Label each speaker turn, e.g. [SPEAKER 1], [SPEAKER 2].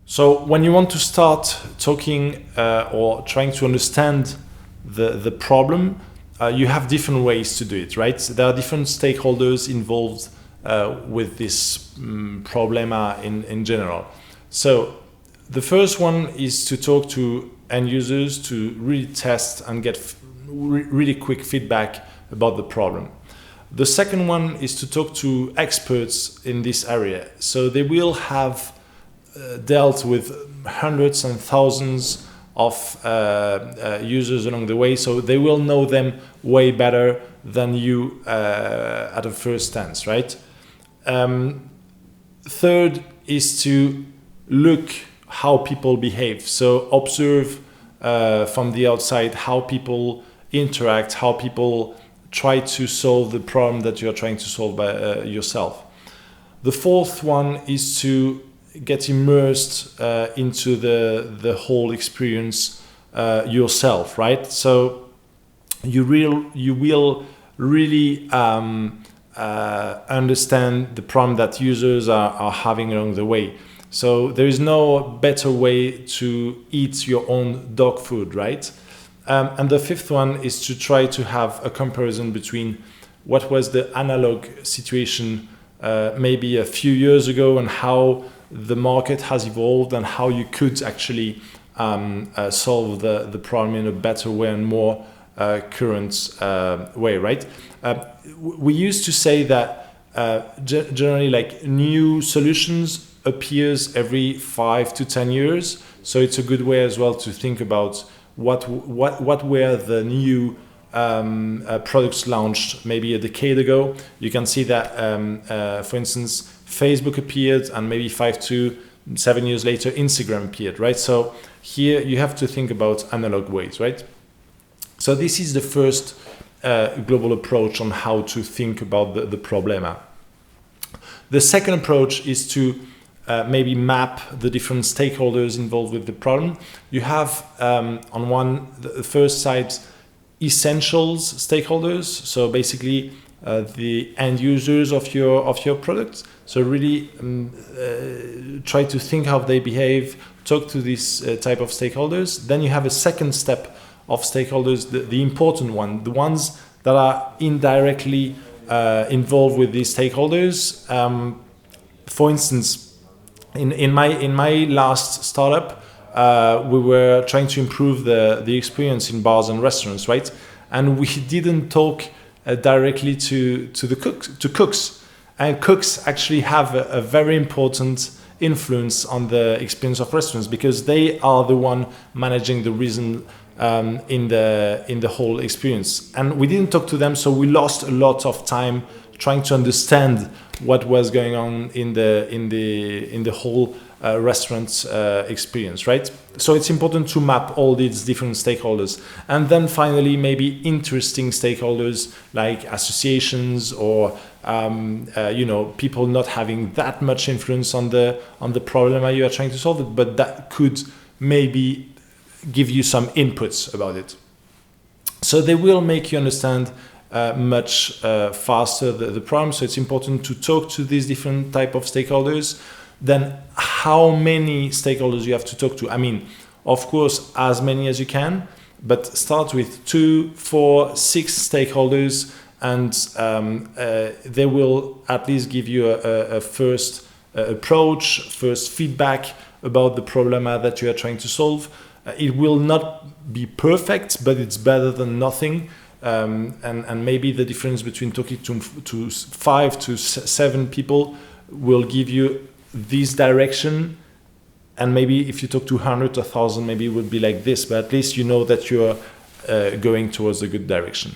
[SPEAKER 1] So when you want to start talking or trying to understand the problem, you have different ways to do it, right? There are different stakeholders involved with this problema in general. So the first one is to talk to end users to really test and get really quick feedback about the problem. The second one is to talk to experts in this area. So they will have dealt with hundreds and thousands of users along the way, so they will know them way better than you at a first glance, right? Third is to look how people behave. So observe from the outside how people interact, how people try to solve the problem that you're trying to solve by yourself. The fourth one is to get immersed into the whole experience yourself, right? So you will really understand the problem that users are having along the way. So there is no better way to eat your own dog food, right? And the fifth one is to try to have a comparison between what was the analog situation maybe a few years ago and how the market has evolved and how you could actually solve the problem in a better way and more current way, right? We used to say that generally like new solutions appears every 5 to 10 years. So it's a good way as well to think about what were the new products launched maybe a decade ago. You can see that, for instance, Facebook appeared, and maybe 5 to 7 years later, Instagram appeared, right? So here you have to think about analog ways, right? So this is the first global approach on how to think about the problema. The second approach is to maybe map the different stakeholders involved with the problem. You have on the first side essentials stakeholders, so basically the end users of your product. So really try to think how they behave, talk to this type of stakeholders. Then you have a second step of stakeholders, the important one, the ones that are indirectly involved with these stakeholders. For instance, in my last startup, we were trying to improve the experience in bars and restaurants, right? And we didn't talk directly to cooks. And cooks actually have a very important influence on the experience of restaurants because they are the one managing the reason in the whole experience. And we didn't talk to them, so we lost a lot of time trying to understand what was going on in the whole restaurant experience, right? So it's important to map all these different stakeholders. And then finally, maybe interesting stakeholders like associations or people not having that much influence on the problem you are trying to solve it, but that could maybe give you some inputs about it. So they will make you understand much faster the problem. So it's important to talk to these different type of stakeholders. Then how many stakeholders you have to talk to? I mean, of course, as many as you can, but start with 2, 4, 6 stakeholders, and they will at least give you a first approach, first feedback about the problema that you are trying to solve. It will not be perfect, but it's better than nothing. And maybe the difference between talking to 5 to 7 people will give you this direction, and maybe if you talk to 100 or 1,000, maybe it would be like this, but at least you know that you're going towards a good direction.